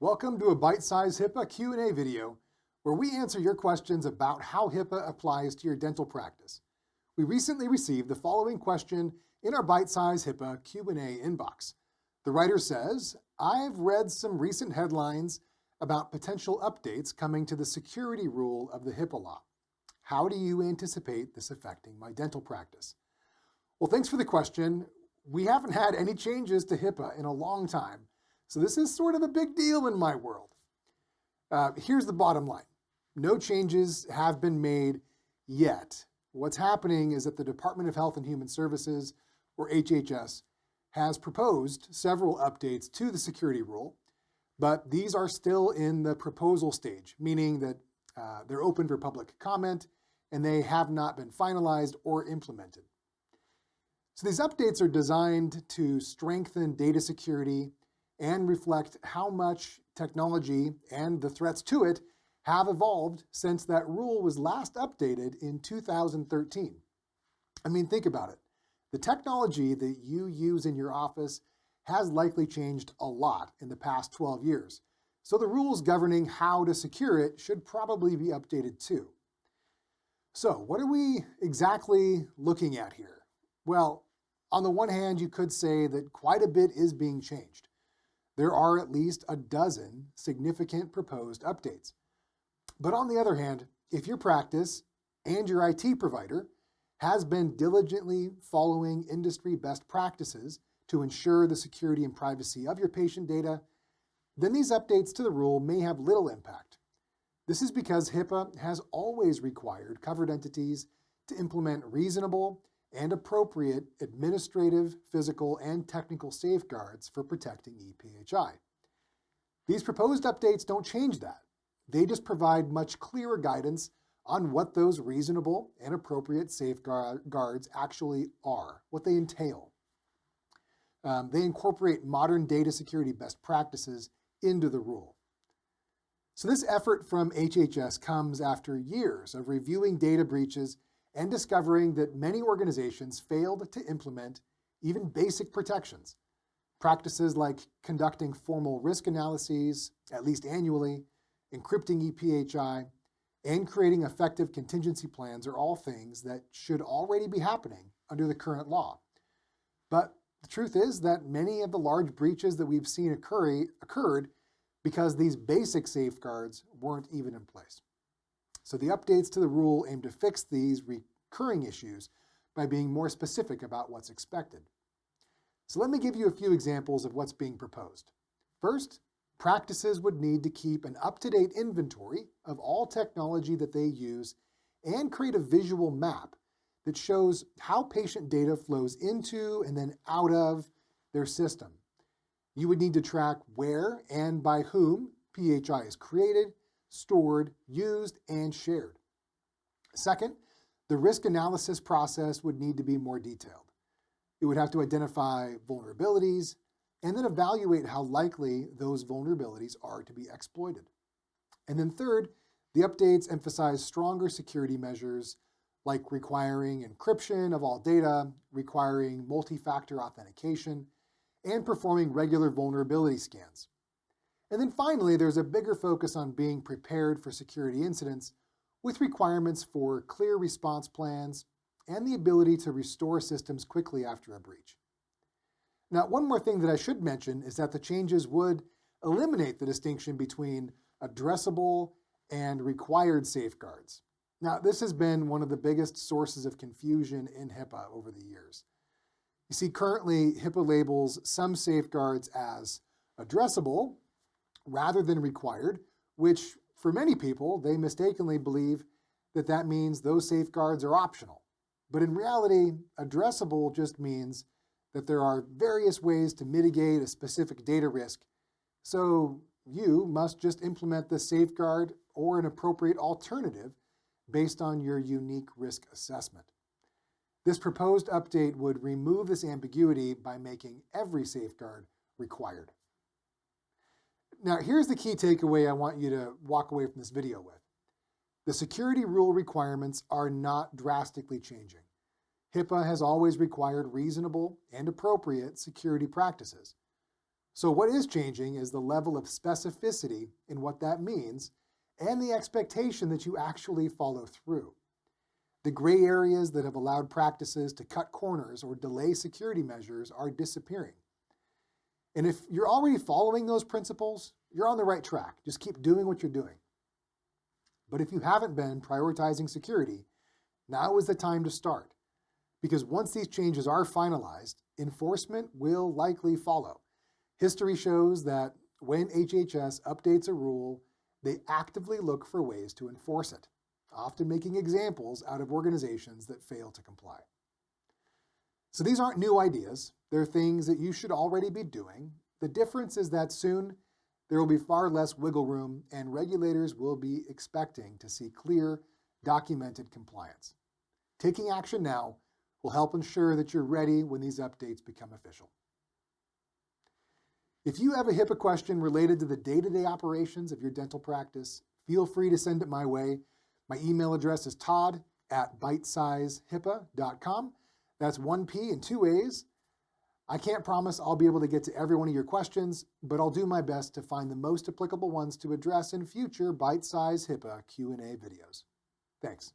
Welcome to a bite-sized HIPAA Q&A video where we answer your questions about how HIPAA applies to your dental practice. We recently received the following question in our bite-sized HIPAA Q&A inbox. The writer says, I've read some recent headlines about potential updates coming to the security rule of the HIPAA law. How do you anticipate this affecting my dental practice? Well, thanks for the question. We haven't had any changes to HIPAA in a long time, so this is sort of a big deal in my world. Here's the bottom line. No changes have been made yet. What's happening is that the Department of Health and Human Services, or HHS, has proposed several updates to the security rule, but these are still in the proposal stage, meaning that they're open for public comment and they have not been finalized or implemented. So these updates are designed to strengthen data security and reflect how much technology and the threats to it have evolved since that rule was last updated in 2013. I mean, think about it. The technology that you use in your office has likely changed a lot in the past 12 years. So the rules governing how to secure it should probably be updated too. So what are we exactly looking at here? Well, on the one hand, you could say that quite a bit is being changed. There are at least a dozen significant proposed updates. But on the other hand, if your practice and your IT provider has been diligently following industry best practices to ensure the security and privacy of your patient data, then these updates to the rule may have little impact. This is because HIPAA has always required covered entities to implement reasonable and appropriate administrative, physical, and technical safeguards for protecting ePHI. These proposed updates don't change that. They just provide much clearer guidance on what those reasonable and appropriate safeguards actually are, what they entail. They incorporate modern data security best practices into the rule. So this effort from HHS comes after years of reviewing data breaches and discovering that many organizations failed to implement even basic protections. Practices like conducting formal risk analyses, at least annually, encrypting ePHI, and creating effective contingency plans are all things that should already be happening under the current law. But the truth is that many of the large breaches that we've seen occurred because these basic safeguards weren't even in place. So the updates to the rule aim to fix these recurring issues by being more specific about what's expected. So let me give you a few examples of what's being proposed. First, practices would need to keep an up-to-date inventory of all technology that they use and create a visual map that shows how patient data flows into and then out of their system. You would need to track where and by whom PHI is created, stored, used, and shared. Second, the risk analysis process would need to be more detailed. It would have to identify vulnerabilities and then evaluate how likely those vulnerabilities are to be exploited. And then third, the updates emphasize stronger security measures like requiring encryption of all data, requiring multi-factor authentication, and performing regular vulnerability scans. And then finally, there's a bigger focus on being prepared for security incidents with requirements for clear response plans and the ability to restore systems quickly after a breach. Now, one more thing that I should mention is that the changes would eliminate the distinction between addressable and required safeguards. Now, this has been one of the biggest sources of confusion in HIPAA over the years. You see, currently, HIPAA labels some safeguards as addressable rather than required, which for many people, they mistakenly believe that that means those safeguards are optional. But in reality, addressable just means that there are various ways to mitigate a specific data risk. So you must just implement the safeguard or an appropriate alternative based on your unique risk assessment. This proposed update would remove this ambiguity by making every safeguard required. Now, here's the key takeaway I want you to walk away from this video with. The security rule requirements are not drastically changing. HIPAA has always required reasonable and appropriate security practices. So what is changing is the level of specificity in what that means and the expectation that you actually follow through. The gray areas that have allowed practices to cut corners or delay security measures are disappearing. And if you're already following those principles, you're on the right track. Just keep doing what you're doing. But if you haven't been prioritizing security, now is the time to start. Because once these changes are finalized, enforcement will likely follow. History shows that when HHS updates a rule, they actively look for ways to enforce it, often making examples out of organizations that fail to comply. So these aren't new ideas. They're things that you should already be doing. The difference is that soon there will be far less wiggle room and regulators will be expecting to see clear, documented compliance. Taking action now will help ensure that you're ready when these updates become official. If you have a HIPAA question related to the day-to-day operations of your dental practice, feel free to send it my way. My email address is todd@bitesizehipaa.com. That's 1 P and 2 A's. I can't promise I'll be able to get to every one of your questions, but I'll do my best to find the most applicable ones to address in future Bite Size HIPAA Q&A videos. Thanks.